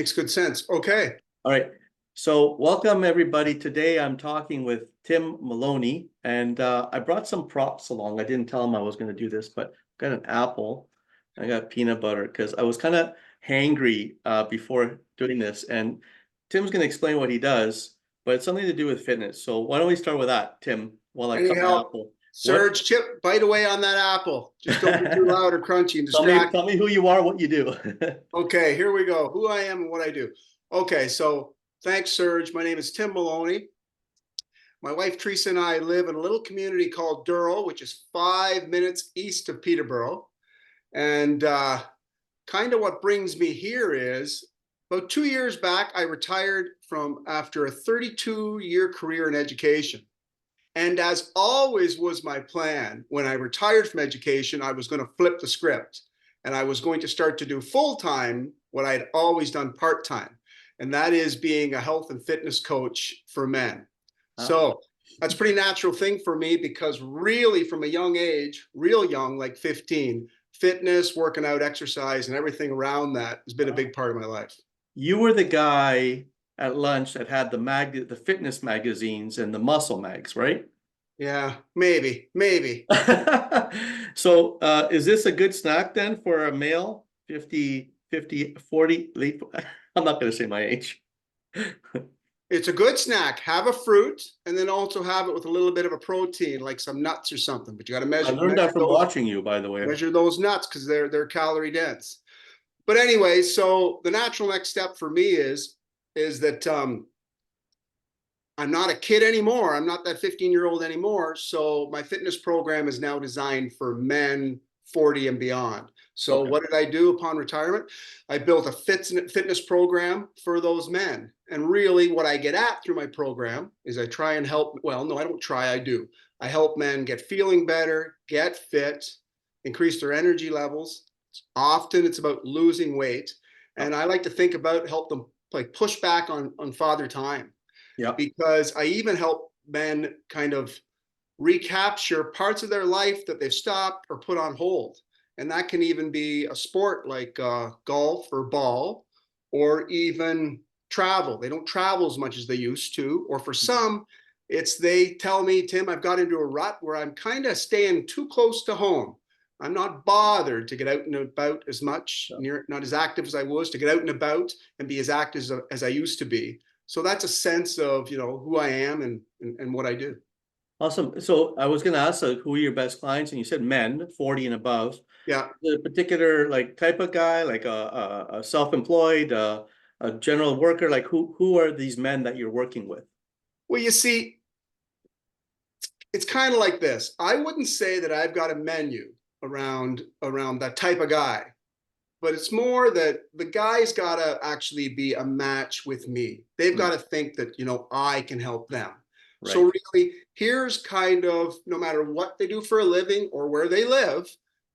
Makes good sense. Okay. All right. So welcome everybody. Today I'm talking with Tim Moloney, and I brought some props along. I didn't tell him I was going to do this, but I got an apple. I got peanut butter because I was kind of hangry before doing this. And Tim's going to explain what he does, but it's something to do with fitness. So why don't we start with that, Tim, while I I need cut my help. apple. What? Serge, Chip, bite away on that apple. Just don't be too loud or crunchy and Tell me, distract. tell me who you are, what you do. Okay, here we go. Who I am and what I do. Okay, so thanks, Serge. My name is Tim Moloney. My wife Teresa and I live in a little community called Durrell, which is 5 minutes east of Peterborough. And kind of what brings me here is about 2 years back, I retired from after a 32-year career in education. And as always was my plan, when I retired from education, I was going to flip the script and I was going to start to do full time what I'd always done part time. And that is being a health and fitness coach for men. So that's a pretty natural thing for me because really from a young age, real young, like 15, fitness, working out, exercise, and everything around that has been a big part of my life. You were the guy at lunch that had the fitness magazines and the muscle mags, right? Yeah, maybe. So is this a good snack then for a male? 50, 40, late? I'm not going to say my age. It's a good snack. Have a fruit and then also have it with a little bit of a protein, like some nuts or something. But you got to I learned that from watching you, by the way. measure those nuts because they're calorie dense. But anyway, so the natural next step for me is that I'm not a kid anymore. I'm not that 15-year-old anymore. So my fitness program is now designed for men 40 and beyond. So Okay. what did I do upon retirement? I built a fitness program for those men. And really what I get at through my program is I try and help, well, no, I don't try, I do. I help men get feeling better, get fit, increase their energy levels. Often it's about losing weight. And I like to think about help them like push back on father time Yeah. because I even help men kind of recapture parts of their life that they've stopped or put on hold. And that can even be a sport like golf or ball, or even travel. They don't travel as much as they used to. Or for some, it's they tell me, Tim, I've got into a rut where I'm kind of staying too close to home. I'm not bothered to get out and about as much, not as active as I was, to get out and about and be as active as I used to be. So that's a sense of, who I am and what I do. Awesome. So I was going to ask who are your best clients, and you said men 40 and above. Yeah. The particular like type of guy, like a self-employed, a general worker, like who are these men that you're working with? Well, you see, it's kind of like this. I wouldn't say that I've got a menu around that type of guy, but it's more that the guy's got to actually be a match with me. They've got to think that, I can help them. Right. So really, here's kind of, no matter what they do for a living or where they live,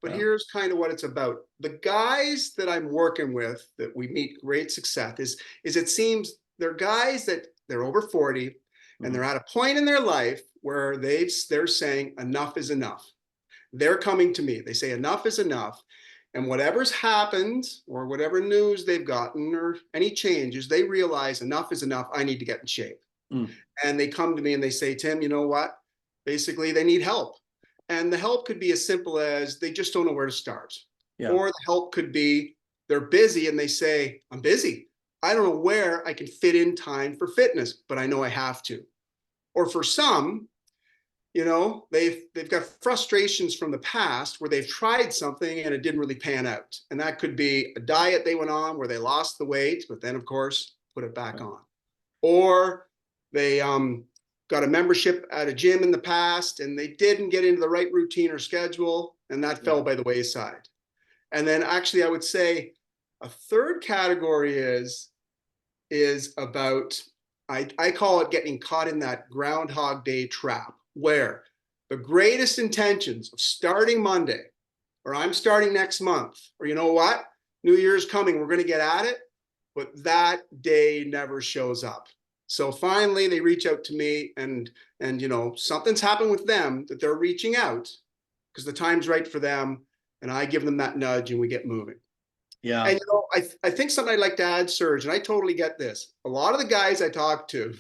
but here's kind of what it's about. The guys that I'm working with that we meet great success is it seems they're guys that they're over 40 and they're at a point in their life where they're saying enough is enough. They're coming to me. They say enough is enough. And whatever's happened or whatever news they've gotten or any changes, they realize enough is enough. I need to get in shape. And they come to me and they say, Tim, you know what? Basically, they need help. And the help could be as simple as they just don't know where to start. Yeah. Or the help could be they're busy and they say, I'm busy. I don't know where I can fit in time for fitness, but I know I have to. Or for some, they've got frustrations from the past where they've tried something and it didn't really pan out. And that could be a diet they went on where they lost the weight, but then of course put it back on. Or they got a membership at a gym in the past and they didn't get into the right routine or schedule, and that fell by the wayside. And then actually I would say a third category is about, I call it getting caught in that Groundhog Day trap, where the greatest intentions of starting Monday, or I'm starting next month, or you know what, New Year's coming, we're going to get at it, but that day never shows up. So finally they reach out to me and something's happened with them that they're reaching out because the time's right for them, and I give them that nudge and we get moving. Yeah. And I think something I'd like to add, Serge, and I totally get this. A lot of the guys I talk to,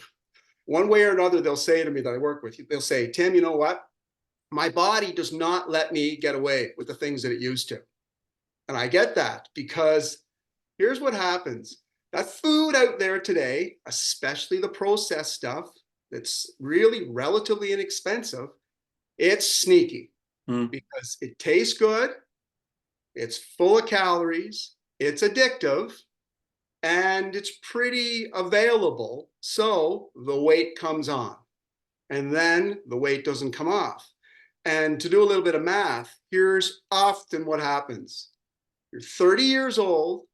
one way or another, they'll say to me that I work with, they'll say, Tim, you know what? My body does not let me get away with the things that it used to. And I get that because here's what happens. That food out there today, especially the processed stuff that's really relatively inexpensive, it's sneaky Mm. because it tastes good, it's full of calories, it's addictive, and it's pretty available. So the weight comes on, and then the weight doesn't come off. And to do a little bit of math, here's often what happens. You're 30 years old,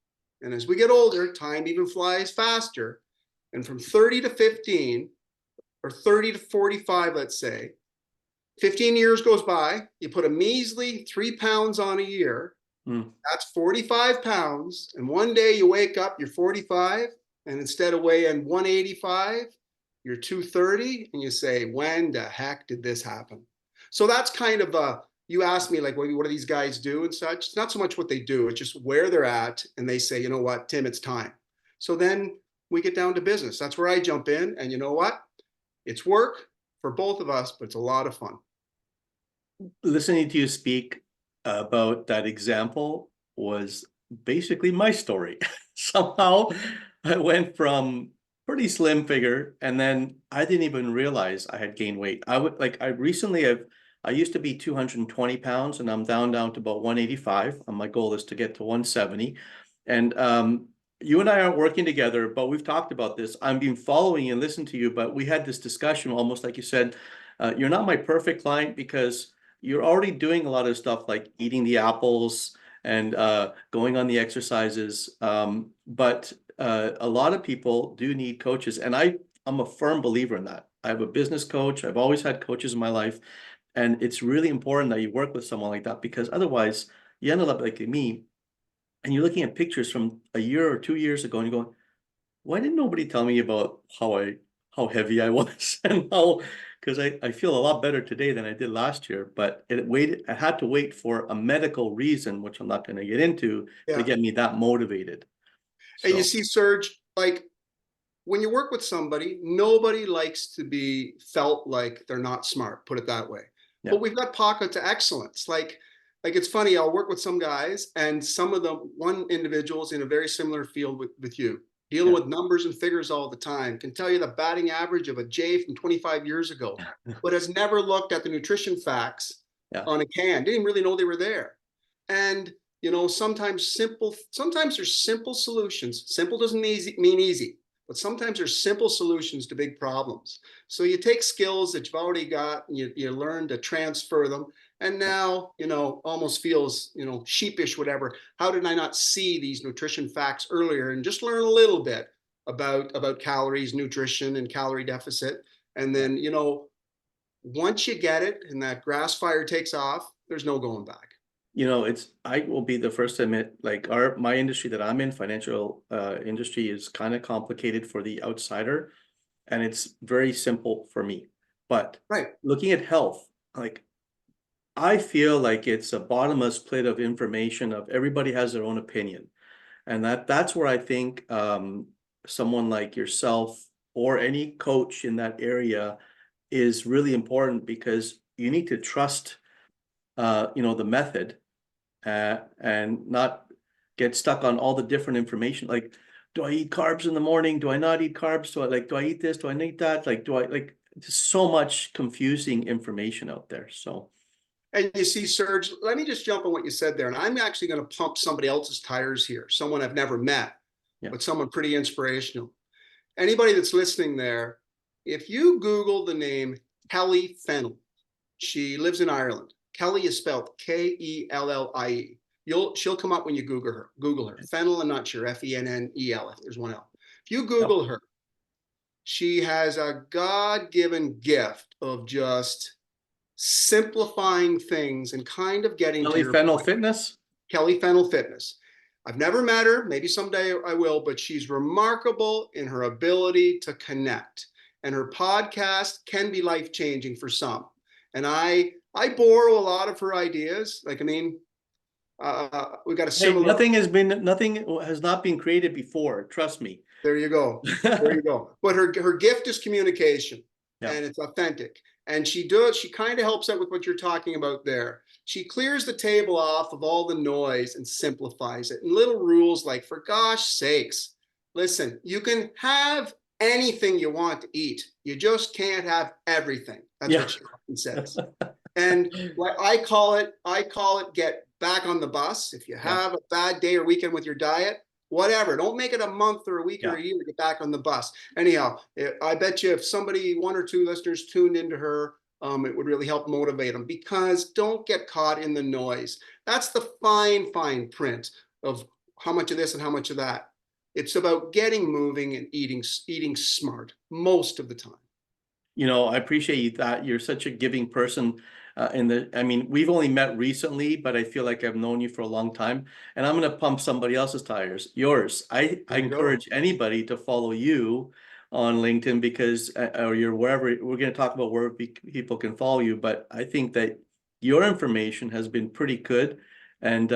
and as we get older, time even flies faster. And from 30 to 15, or 30 to 45, let's say, 15 years goes by, you put a measly 3 pounds on a year, Mm. that's 45 pounds. And one day you wake up, you're 45, and instead of weighing 185, you're 230, and you say, when the heck did this happen? So that's kind of you asked me, like, what do these guys do and such? It's not so much what they do, it's just where they're at. And they say, you know what, Tim, it's time. So then we get down to business. That's where I jump in. And you know what? It's work for both of us, but it's a lot of fun. Listening to you speak about that example was basically my story. Somehow I went from pretty slim figure, and then I didn't even realize I had gained weight. I used to be 220 pounds, and I'm down to about 185. And my goal is to get to 170. And you and I aren't working together, but we've talked about this. I've been following and listening to you, but we had this discussion almost like you said, you're not my perfect client because you're already doing a lot of stuff like eating the apples and going on the exercises. But a lot of people do need coaches. And I'm a firm believer in that. I have a business coach. I've always had coaches in my life. And it's really important that you work with someone like that because otherwise you end up like me and you're looking at pictures from a year or 2 years ago and you're going, why didn't nobody tell me about how heavy I was and how because I feel a lot better today than I did last year, but I had to wait for a medical reason, which I'm not going to get into, to Yeah. get me that motivated. And you So see, Serge, like when you work with somebody, nobody likes to be felt like they're not smart, put it that way. yeah, But we've got pockets of excellence. Like it's funny, I'll work with some guys, and some of them, one individual's in a very similar field with you, dealing yeah, with numbers and figures all the time, can tell you the batting average of a J from 25 years ago, but has never looked at the nutrition facts yeah. on a can, didn't even really know they were there. And sometimes there's simple solutions. Simple doesn't mean easy, but sometimes there's simple solutions to big problems. So you take skills that you've already got and you learn to transfer them. And now, almost feels, sheepish, whatever. How did I not see these nutrition facts earlier and just learn a little bit about calories, nutrition, and calorie deficit? And Yeah. then, once you get it and that grass fire takes off, there's no going back. I will be the first to admit, like my industry that I'm in, financial industry, is kind of complicated for the outsider, and it's very simple for me. But Right. looking at health, like I feel like it's a bottomless pit of information of everybody has their own opinion. And that's where I think someone like yourself or any coach in that area is really important because you need to trust the method and not get stuck on all the different information. Like, do I eat carbs in the morning? Do I not eat carbs? Do I eat this? Do I need that? Like, do I like there's so much confusing information out there. So And you see, Serge, let me just jump on what you said there. And I'm actually going to pump somebody else's tires here, someone I've never met, yeah. but someone pretty inspirational. Anybody that's listening there, if you Google the name Kelly Fennell, she lives in Ireland. Kelly is spelled Kellie. She'll come up when you Google her. Google her. Fennell, I'm not sure. Fennel. If there's one L. If you Yep. Google her, she has a God-given gift of just simplifying things and kind of getting to Kelly your Fennel point. Fitness. Kelly Fennell Fitness. I've never met her. Maybe someday I will, but she's remarkable in her ability to connect. And her podcast can be life-changing for some. And I borrow a lot of her ideas. Like, I mean, We got a Hey, similar. nothing has not been created before. Trust me. There you go. There you go. But her gift is communication, Yeah. and it's authentic. And she kind of helps out with what you're talking about there. She clears the table off of all the noise and simplifies it. And little rules like, for gosh sakes, listen, you can have anything you want to eat. You just can't have everything. That's Yeah. what she often says. And what I call it get back on the bus. If you have a bad day or weekend with your diet, whatever. Don't make it a month or a week or a year to get back on the bus. Anyhow, I bet you if somebody, one or two listeners tuned into her, it would really help motivate them, because don't get caught in the noise. That's the fine print of how much of this and how much of that. It's about getting moving and eating smart most of the time. You know, I appreciate that. You're such a giving person. I mean, we've only met recently, but I feel like I've known you for a long time. And I'm going to pump somebody else's tires, yours. I encourage anybody to follow you on LinkedIn, because, or you're wherever. We're going to talk about where people can follow you, but I think that your information has been pretty good and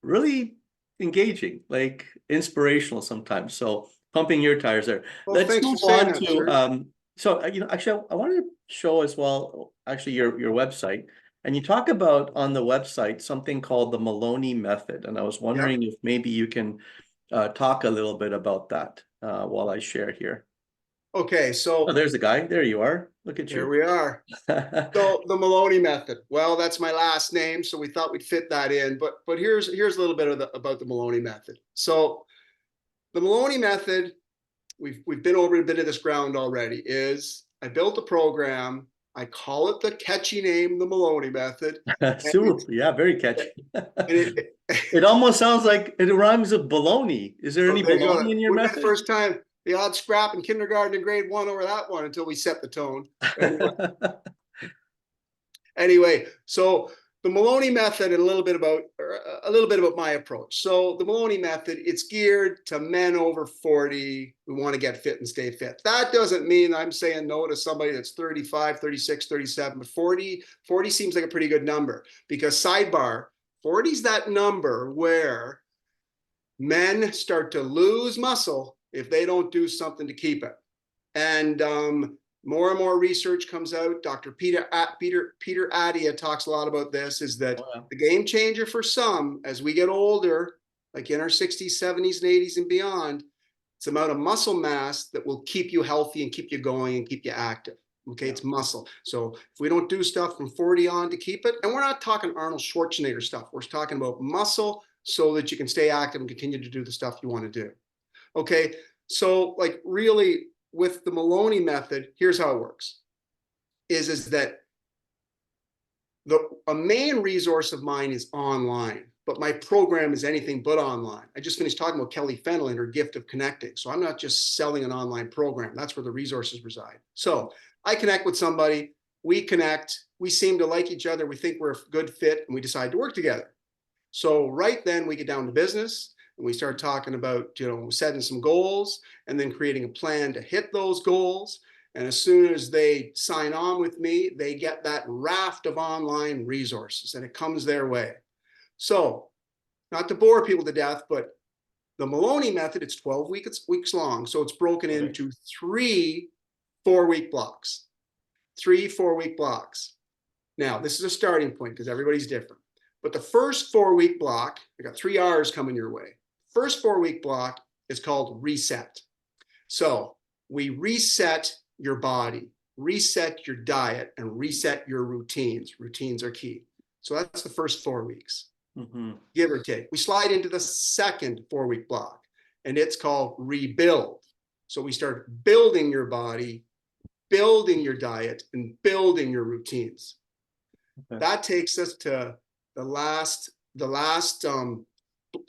really engaging, like inspirational sometimes. So pumping your tires there. Well, Let's thanks for move saying on that, to sir. so, actually, I wanted to show as well, actually, your website. And you talk about on the website something called the Moloney method. And I was wondering if maybe you can talk a little bit about that while I share here. Okay, Oh, so there's the guy. There you are. Look at here you. we are. So the Moloney method. Well, that's my last name, so we thought we'd fit that in. But here's a little bit of about the Moloney method. So the Moloney method, we've been over a bit of this ground already. Is I built a program. I call it the catchy name, the Moloney method. Super. Yeah, very catchy. It, It almost sounds like it rhymes with baloney. Is there so any there you go. baloney in your Wouldn't be the method? first time. The odd scrap in kindergarten and grade one over that one until we set the tone. Anyway, so the Moloney method and a little bit about my approach. So the Moloney method, it's geared to men over 40 who want to get fit and stay fit. That doesn't mean I'm saying no to somebody that's 35, 36, 37, but 40 seems like a pretty good number, because sidebar, 40 is that number where men start to lose muscle if they don't do something to keep it. And more and more research comes out. Dr. Peter Attia talks a lot about this, is that the game changer for some as we get older, like in our 60s, 70s, and 80s and beyond, it's the amount of muscle mass that will keep you healthy and keep you going and keep you active. Okay, it's muscle. So if we don't do stuff from 40 on to keep it, and we're not talking Arnold Schwarzenegger stuff, we're talking about muscle so that you can stay active and continue to do the stuff you want to do. Okay, so like really, with the Moloney method, here's how it works, is that a main resource of mine is online, but my program is anything but online. I just finished talking about Kelly Fennell and her gift of connecting. So I'm not just selling an online program. That's where the resources reside. So I connect with somebody, we connect, we seem to like each other, we think we're a good fit, and we decide to work together. So right then we get down to business, and we start talking about, setting some goals and then creating a plan to hit those goals. And as soon as they sign on with me, they get that raft of online resources, and it comes their way. So not to bore people to death, but the Moloney method, it's 12 weeks long. So it's broken into 3 4-week blocks. 3 4-week blocks. Now, this is a starting point because everybody's different. But the first 4-week block, I got 3 R's coming your way. First 4-week block is called reset. So we reset your body, reset your diet, and reset your routines. Routines are key. So that's the first 4 weeks, give or take. We slide into the second 4-week block, and it's called rebuild. So we start building your body, building your diet, and building your routines. That takes us to the last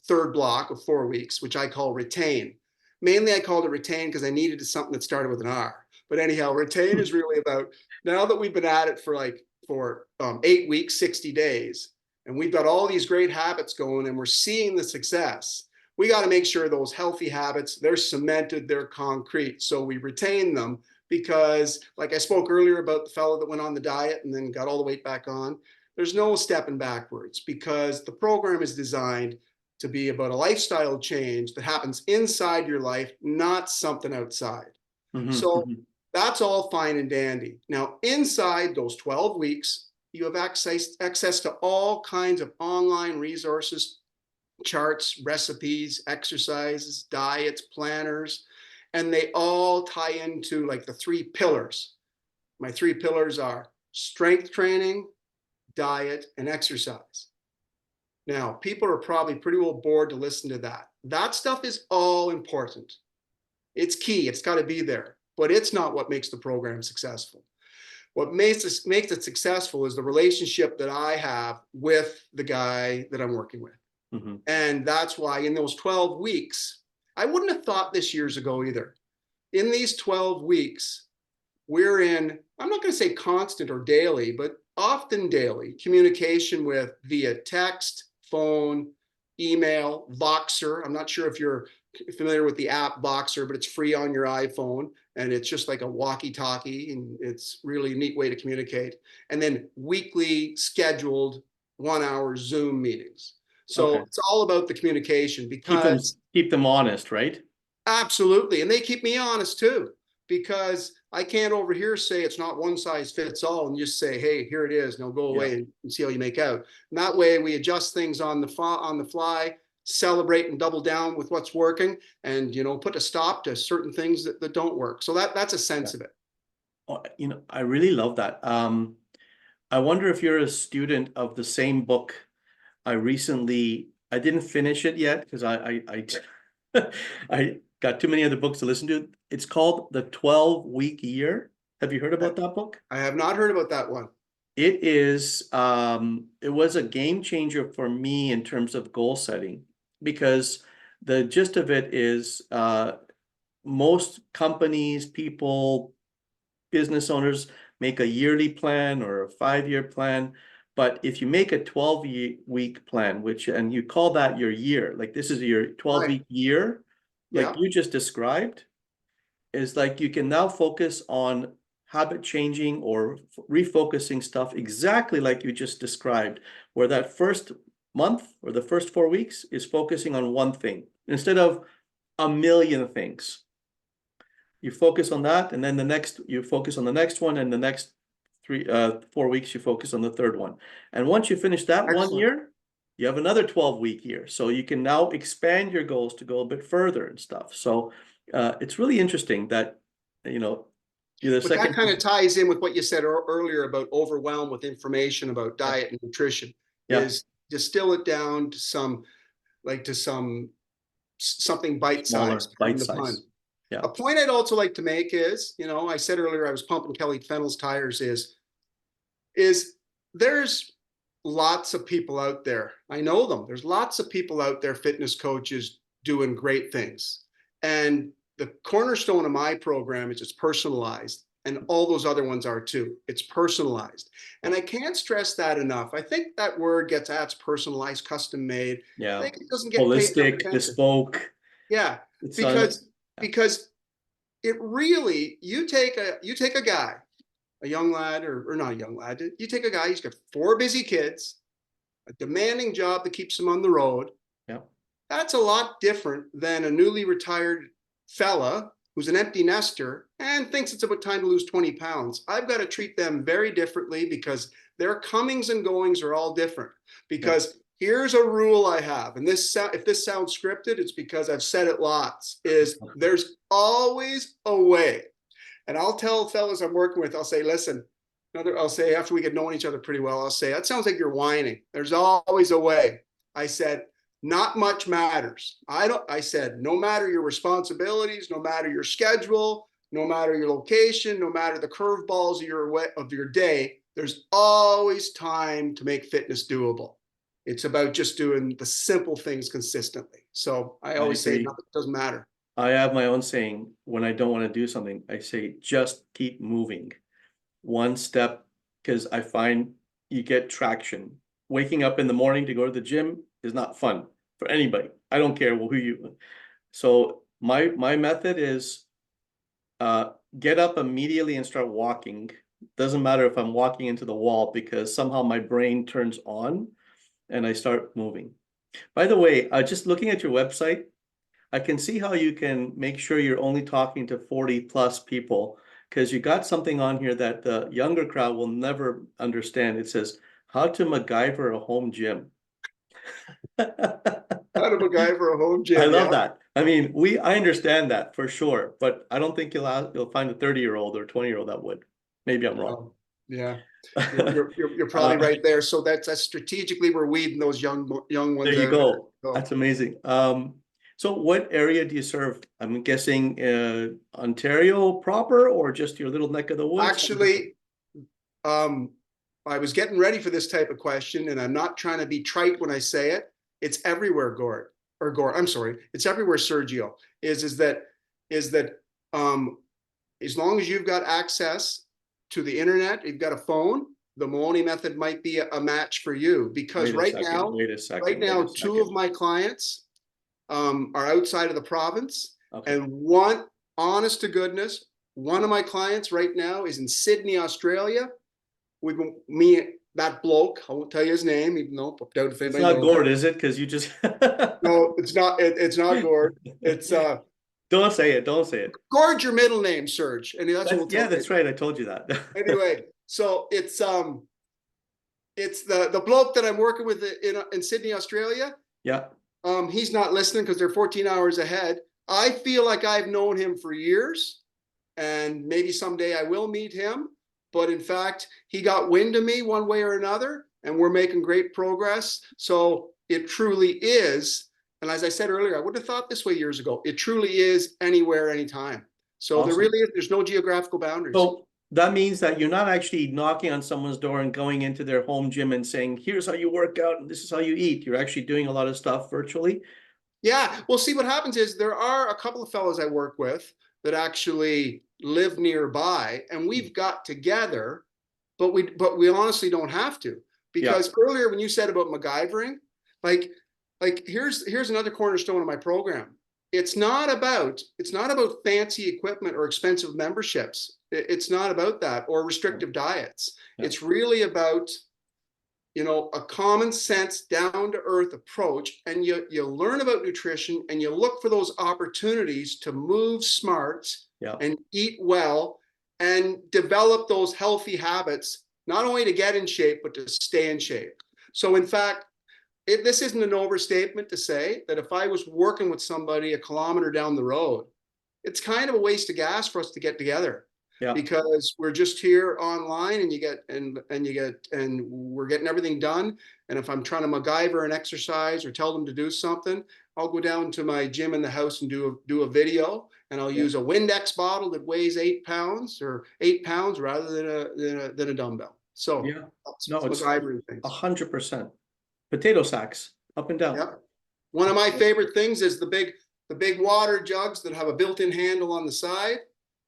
third block of 4 weeks, which I call retain. Mainly I called it retain because I needed something that started with an R. But anyhow, retain is really about, now that we've been at it for 8 weeks, 60 days, and we've got all these great habits going and we're seeing the success, we got to make sure those healthy habits, they're cemented, they're concrete. So we retain them, because like I spoke earlier about the fellow that went on the diet and then got all the weight back on, there's no stepping backwards because the program is designed to be about a lifestyle change that happens inside your life, not something outside. So that's all fine and dandy. Now, inside those 12 weeks, you have access to all kinds of online resources, charts, recipes, exercises, diets, planners, and they all tie into like the three pillars. My three pillars are strength training, diet, and exercise. Now, people are probably pretty well bored to listen to that. That stuff is all important. It's key. It's got to be there, but it's not what makes the program successful. What makes it successful is the relationship that I have with the guy that I'm working with. And that's why in those 12 weeks, I wouldn't have thought this years ago either. In these 12 weeks, we're in, I'm not going to say constant or daily, but often daily communication with via text, phone, email, Voxer. I'm not sure if you're familiar with the app Voxer, but it's free on your iPhone. And it's just like a walkie-talkie, and it's really a neat way to communicate. And then weekly scheduled 1-hour Zoom meetings. So it's all about the communication because keep them honest, right? absolutely. And they keep me honest too, because I can't over here say it's not one size fits all and just say, hey, here it is. Now go away and see how you make out. And that way we adjust things on the fly, celebrate and double down with what's working, and put a stop to certain things that don't work. So that's a sense of it. Oh, I really love that. I wonder if you're a student of the same book. I didn't finish it yet because I I got too many other books to listen to. It's called The 12-Week Year. Have you heard about that book? I have not heard about that one. It is, it was a game changer for me in terms of goal setting, because the gist of it is most companies, people, business owners make a yearly plan or a 5-year plan. But if you make a 12-week plan, and you call that your year, like this is your 12-week year, like you just described, is like you can now focus on habit changing or refocusing stuff exactly like you just described, where that first month or the first 4 weeks is focusing on one thing instead of a million things. You focus on that, and then you focus on the next one, and the next 4 weeks you focus on the third one. And once you finish that one year, you have another 12-week year. So you can now expand your goals to go a bit further and stuff. So it's really interesting that, but that kind of ties in with what you said earlier about overwhelm with information about diet and nutrition. Is distill it down to something bite-sized. Bite-sized. Yeah. A point I'd also like to make is, I said earlier I was pumping Kelly Fennell's tires, is there's lots of people out there. I know them. There's lots of people out there, fitness coaches doing great things. And the cornerstone of my program is it's personalized, and all those other ones are too. It's personalized. And I can't stress that enough. I think that word gets at personalized, custom made. Yeah. I think it doesn't get holistic, bespoke. Yeah. Because it really, you take a guy, a young lad, or not a young lad, you take a guy, he's got 4 busy kids, a demanding job that keeps him on the road. Yeah. That's a lot different than a newly retired fella who's an empty nester and thinks it's about time to lose 20 pounds. I've got to treat them very differently because their comings and goings are all different. Because here's a rule I have, and if this sounds scripted, it's because I've said it lots, is there's always a way. And I'll tell fellas I'm working with, I'll say, listen, I'll say after we get knowing each other pretty well, I'll say, that sounds like you're whining. There's always a way. I said, not much matters. I said, no matter your responsibilities, no matter your schedule, no matter your location, no matter the curveballs of your day, there's always time to make fitness doable. It's about just doing the simple things consistently. So I always say nothing doesn't matter. I have my own saying when I don't want to do something. I say, just keep moving one step, because I find you get traction. Waking up in the morning to go to the gym is not fun for anybody. I don't care who you. So my method is get up immediately and start walking Doesn't matter if I'm walking into the wall because somehow my brain turns on and I start moving. By the way, just looking at your website, I can see how you can make sure you're only talking to 40 plus people because you got something on here that the younger crowd will never understand. It says how to MacGyver a home gym. Out of a guy for a home I gym. love Yeah. that. I mean, I understand that for sure, but I don't think you'll find a 30-year-old or 20-year-old that would. Maybe I'm wrong. Yeah. You're probably Uh, right there. So that's strategically we're weeding those young there ones you out of there. go. So, That's amazing. So what area do you serve? I'm guessing Ontario proper or just your little neck of the woods? actually, um, I was getting ready for this type of question, and I'm not trying to be trite when I say it. It's everywhere, Gord, or Gord. I'm sorry. It's everywhere, Sergio. Is that as long as you've got access to the internet, you've got a phone, the Moloney method might be a match for you because Wait a second, wait a right second, wait a now, two of second. my clients are outside of the province, Okay. and one, honest to goodness, one of my clients right now is in Sydney, Australia. We've been, me, that bloke, I won't tell you his name, even though I doubt if It's anybody not knows. Gord, is it? Because you just No, it's not. It's not Gord. It's don't say it, don't say it. Gord's your middle name, Serge, and that's what we'll Yeah, tell you. that's right. I told you that. Anyway, so it's the bloke that I'm working with in Sydney, Australia. Yeah. He's not listening because they're 14 hours ahead. I feel like I've known him for years, and maybe someday I will meet him. But in fact, he got wind of me one way or another, and we're making great progress. So it truly is. And as I said earlier, I wouldn't have thought this way years ago. It truly is anywhere, anytime. So there Awesome. really is, there's no geographical boundaries. So that means that you're not actually knocking on someone's door and going into their home gym and saying, here's how you work out and this is how you eat. You're actually doing a lot of stuff virtually. Yeah. Well, see, what happens is there are a couple of fellows I work with that actually live nearby, and we've got together, but we honestly don't have to. Yeah. Because earlier when you said about MacGyvering, like here's another cornerstone of my program. It's not about fancy equipment or expensive memberships. It's not about that, or restrictive diets. Yeah. It's really about a common sense, down to earth approach, and you learn about nutrition and you look for those opportunities to move smart and eat well and develop those healthy habits, not only to get in shape, but to stay in shape. So in fact, this isn't an overstatement to say that if I was working with somebody a kilometer down the road, it's kind of a waste of gas for us to get together. Yeah. Because we're just here online, and we're getting everything done. And if I'm trying to MacGyver an exercise or tell them to do something, I'll go down to my gym in the house and do a video, and I'll use a Windex bottle that weighs 8 pounds rather than a dumbbell. So Yeah. that's No, it's MacGyvering things. 100%. Potato sacks up and down. Yeah. One of my favorite things is the big water jugs that have a built-in handle on the side.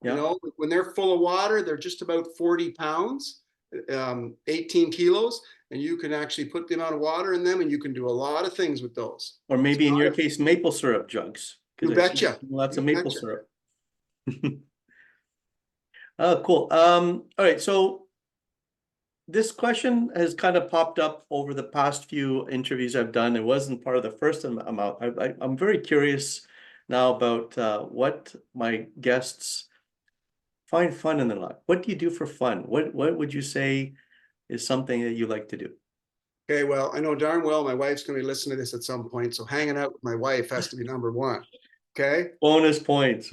Yeah. When they're full of water, they're just about 40 pounds, 18 kilos, and you can actually put the amount of water in them, and you can do a lot of things with those. Or maybe in your case, maple syrup jugs. You betcha. Lots of You maple betcha. syrup. Oh, cool. All right. So this question has kind of popped up over the past few interviews I've done. It wasn't part of the first amount. I'm very curious now about what my guests find fun in their life. What do you do for fun? What would you say is something that you like to do? Okay, well, I know darn well my wife's going to be listening to this at some point, so hanging out with my wife has to be number one. Okay. Bonus points.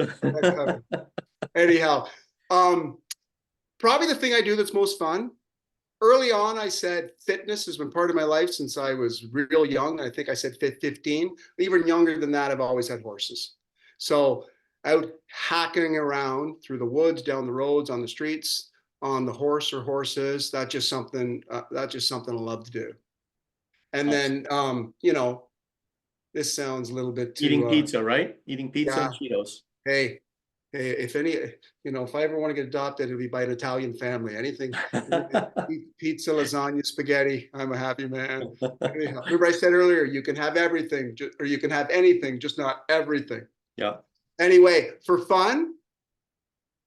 Anyhow, probably the thing I do that's most fun. Early on, I said fitness has been part of my life since I was real young. I think I said 15. Even younger than that, I've always had horses. So out hacking around through the woods, down the roads, on the streets, on the horse or horses. That's just something I love to do. And then, this sounds a little bit Eating too, pizza, right? Eating pizza yeah. and Cheetos. Hey, if I ever want to get adopted, it'll be by an Italian family. Anything, pizza, lasagna, spaghetti, I'm a happy man. Anyhow, remember I said earlier, you can have everything, or you can have anything, just not everything. Yeah. Anyway, for fun,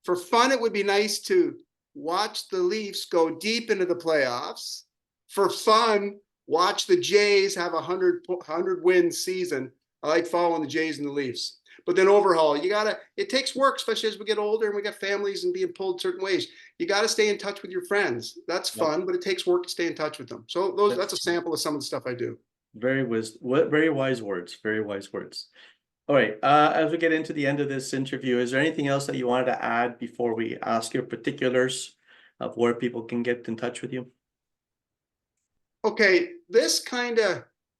it would be nice to watch the Leafs go deep into the playoffs. For fun, watch the Jays have a 100 win season. I like following the Jays and the Leafs. But then overhaul, it takes work, especially as we get older and we got families and being pulled certain ways. You got to stay in touch with your friends. That's fun, but it takes work to stay in touch with them. So that's a sample of some of the stuff I do. Very wise words, very wise words. All right, as we get into the end of this interview, is there anything else that you wanted to add before we ask your particulars of where people can get in touch with you? Okay,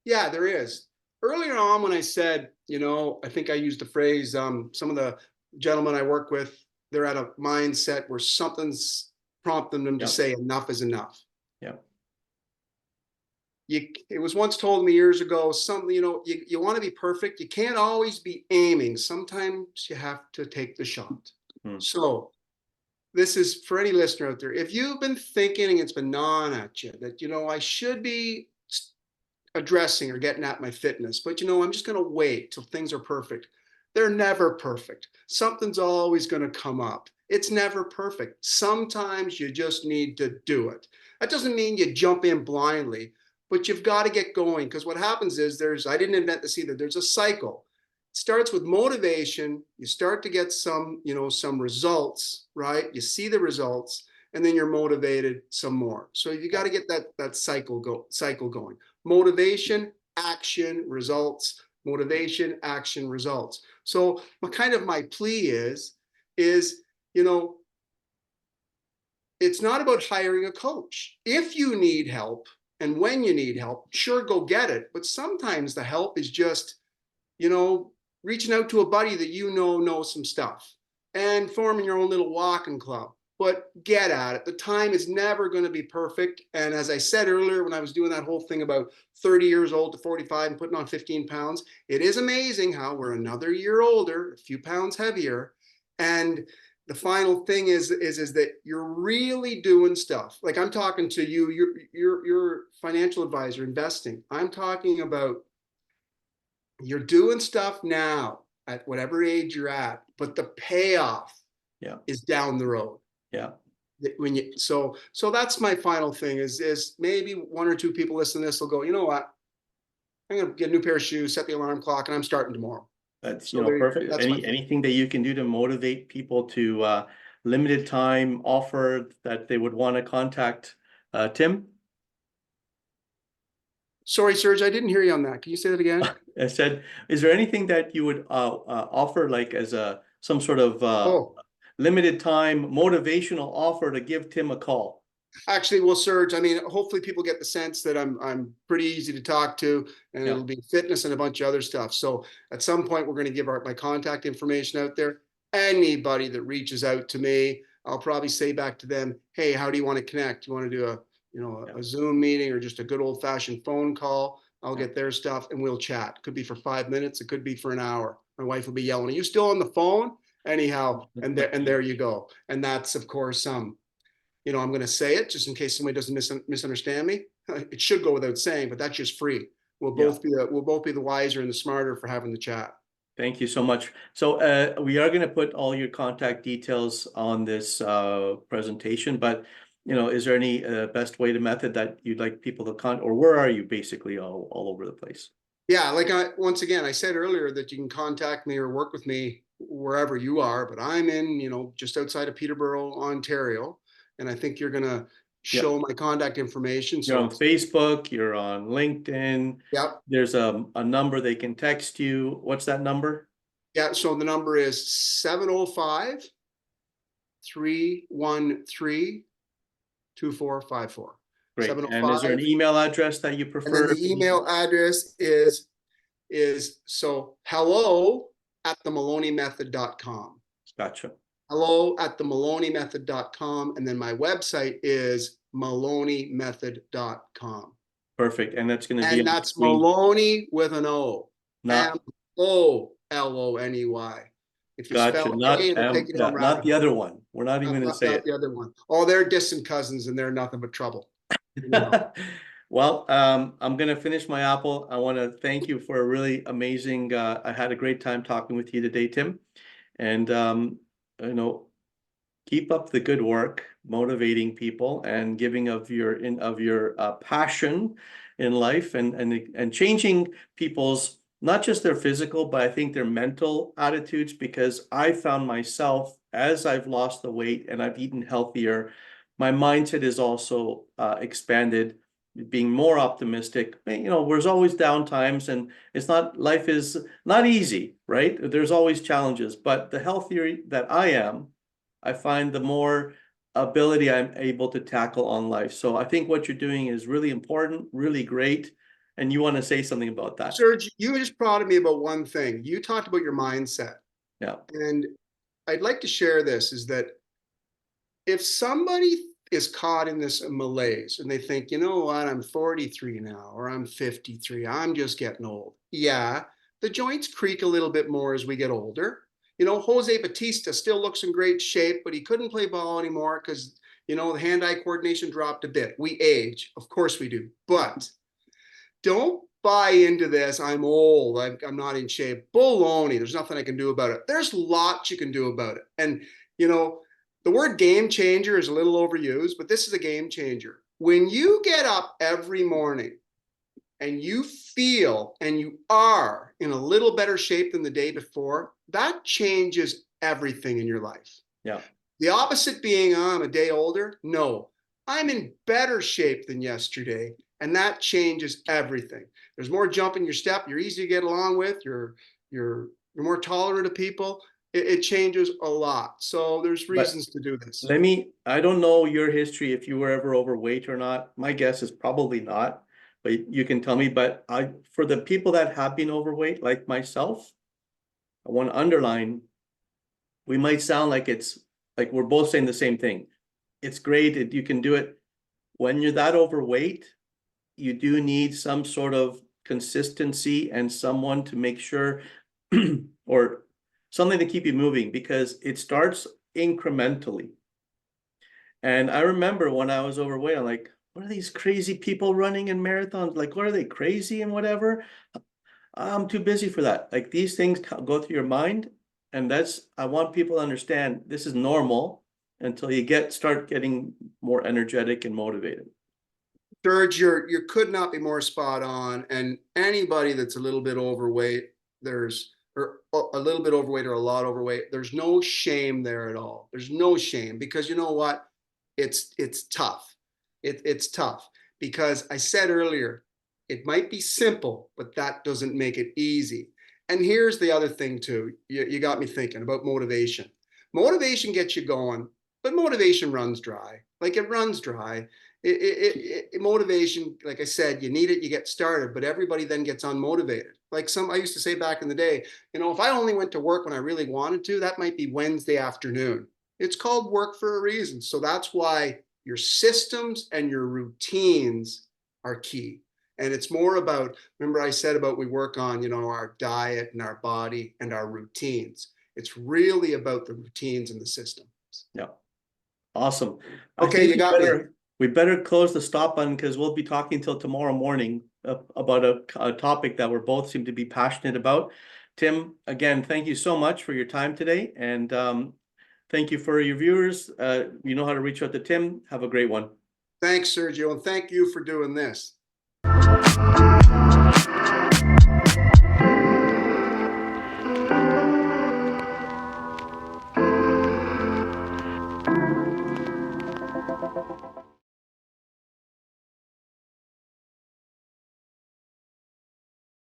yeah, there is. Earlier on when I said, I think I used the phrase, some of the gentlemen I work with, they're at a mindset where something's prompting them to say enough is enough. Yeah. It was once told me years ago, you want to be perfect. You can't always be aiming. Sometimes you have to take the shot. So this is for any listener out there. If you've been thinking and it's been gnawing at you that, I should be addressing or getting at my fitness, but I'm just going to wait till things are perfect. They're never perfect. Something's always going to come up. It's never perfect. Sometimes you just need to do it. That doesn't mean you jump in blindly, but you've got to get going, because what happens is I didn't invent this either. There's a cycle. It starts with motivation. You start to get some results, right? You see the results, and then you're motivated some more. So you got to get that cycle going. Motivation, action, results. Motivation, action, results. So my plea is, it's not about hiring a coach. If you need help and when you need help, sure, go get it. But sometimes the help is just, reaching out to a buddy that knows some stuff and forming your own little walking club. But get at it. The time is never going to be perfect. And as I said earlier, when I was doing that whole thing about 30 years old to 45 and putting on 15 pounds, it is amazing how we're another year older, a few pounds heavier. And the final thing is that you're really doing stuff. Like I'm talking to you, you're financial advisor, investing. I'm talking about you're doing stuff now at whatever age you're at, but the payoff is down the road. Yeah. So that's my final thing is maybe one or two people listening to this will go, you know what? I'm going to get a new pair of shoes, set the alarm clock, and I'm starting tomorrow. That's, perfect. Anything that you can do to motivate people to limited time offer that they would want to contact Tim? Sorry, Serge, I didn't hear you on that. Can you say that again? I said, is there anything that you would offer like as some sort of limited time motivational offer to give Tim a call? Actually, well, Serge, hopefully people get the sense that I'm pretty easy to talk to, and it'll be fitness and a bunch of other stuff. So at some point, we're going to give my contact information out there. Anybody that reaches out to me, I'll probably say back to them, hey, how do you want to connect? You want to do a Zoom meeting or just a good old fashioned phone call? I'll get their stuff and we'll chat. It could be for 5 minutes. It could be for an hour. My wife will be yelling, are you still on the phone? Anyhow, and there you go. And that's, of course, I'm going to say it just in case somebody doesn't misunderstand me. It should go without saying, but that's just free. We'll both be the wiser and the smarter for having the chat. Thank you so much. So we are going to put all your contact details on this presentation, but is there any best way to method that you'd like people to or where are you basically all over the place? Yeah, once again, I said earlier that you can contact me or work with me wherever you are, but I'm in, just outside of Peterborough, Ontario. And I think you're going to show my contact information. You're on Facebook, you're on LinkedIn. Yep. There's a number they can text you. What's that number? Yeah, so the number is 705-313-2454. Great. And is there an email address that you prefer? And then the email address is hello@themoloneymethod.com. Gotcha. hello@themoloneymethod.com. And then my website is moloneymethod.com. Perfect. And that's going to be. And that's Moloney with an O. Not MOLONEY. If you spell not, A, it'll take you down not the other one. We're not even going to say it. The other one. Oh, they're distant cousins and they're nothing but trouble. Well, I'm going to finish my apple. I want to thank you for a really amazing, I had a great time talking with you today, Tim. And, keep up the good work. motivating people and giving of your passion in life and changing people's not just their physical, but I think their mental attitudes, because I found myself as I've lost the weight and I've eaten healthier, my mindset is also expanded, being more optimistic. There's always down times, and life is not easy, right? There's always challenges, but the healthier that I am, I find the more ability I'm able to tackle on life. So I think what you're doing is really important, really great. And you want to say something about that? Serge, you just prodded me about one thing. You talked about your mindset. Yeah. And I'd like to share this, is that if somebody is caught in this malaise and they think, you know what, I'm 43 now, or I'm 53, I'm just getting old. Yeah, the joints creak a little bit more as we get older. Jose Batista still looks in great shape, but he couldn't play ball anymore because, the hand-eye coordination dropped a bit. We age, of course we do, but don't buy into this. I'm old. I'm not in shape. Baloney. There's nothing I can do about it. There's lots you can do about it. And, the word game changer is a little overused, but this is a game changer. When you get up every morning and you feel and you are in a little better shape than the day before, that changes everything in your life. Yeah. The opposite being, I'm a day older. No, I'm in better shape than yesterday. And that changes everything. There's more jump in your step. You're easy to get along with. You're more tolerant of people. It changes a lot. So there's reasons to do this. I don't know your history, if you were ever overweight or not. My guess is probably not, but you can tell me. But for the people that have been overweight, like myself, I want to underline, we might sound like it's like we're both saying the same thing. It's great. You can do it. When you're that overweight, you do need some sort of consistency and someone to make sure or something to keep you moving, because it starts incrementally. And I remember when I was overweight, I'm like, what are these crazy people running in marathons? Like, what are they, crazy and whatever? I'm too busy for that. Like, these things go through your mind. And I want people to understand this is normal until you start getting more energetic and motivated. Serge, you could not be more spot on. And anybody that's a little bit overweight, or a little bit overweight or a lot overweight, there's no shame there at all. There's no shame, because you know what? It's tough. It's tough because I said earlier, it might be simple, but that doesn't make it easy. And here's the other thing too. You got me thinking about motivation. Motivation gets you going, but motivation runs dry. Like, it runs dry. Motivation, like I said, you need it, you get started, but everybody then gets unmotivated. Like I used to say back in the day, if I only went to work when I really wanted to, that might be Wednesday afternoon. It's called work for a reason. So that's why your systems and your routines are key. And it's more about, remember I said about we work on, our diet and our body and our routines. It's really about the routines and the systems. Yeah. Awesome. Okay, you got me. We better close the stop button, because we'll be talking till tomorrow morning about a topic that we're both seem to be passionate about. Tim, again, thank you so much for your time today. And thank you for your viewers. You know how to reach out to Tim. Have a great one. Thanks, Sergio. And thank you for doing this.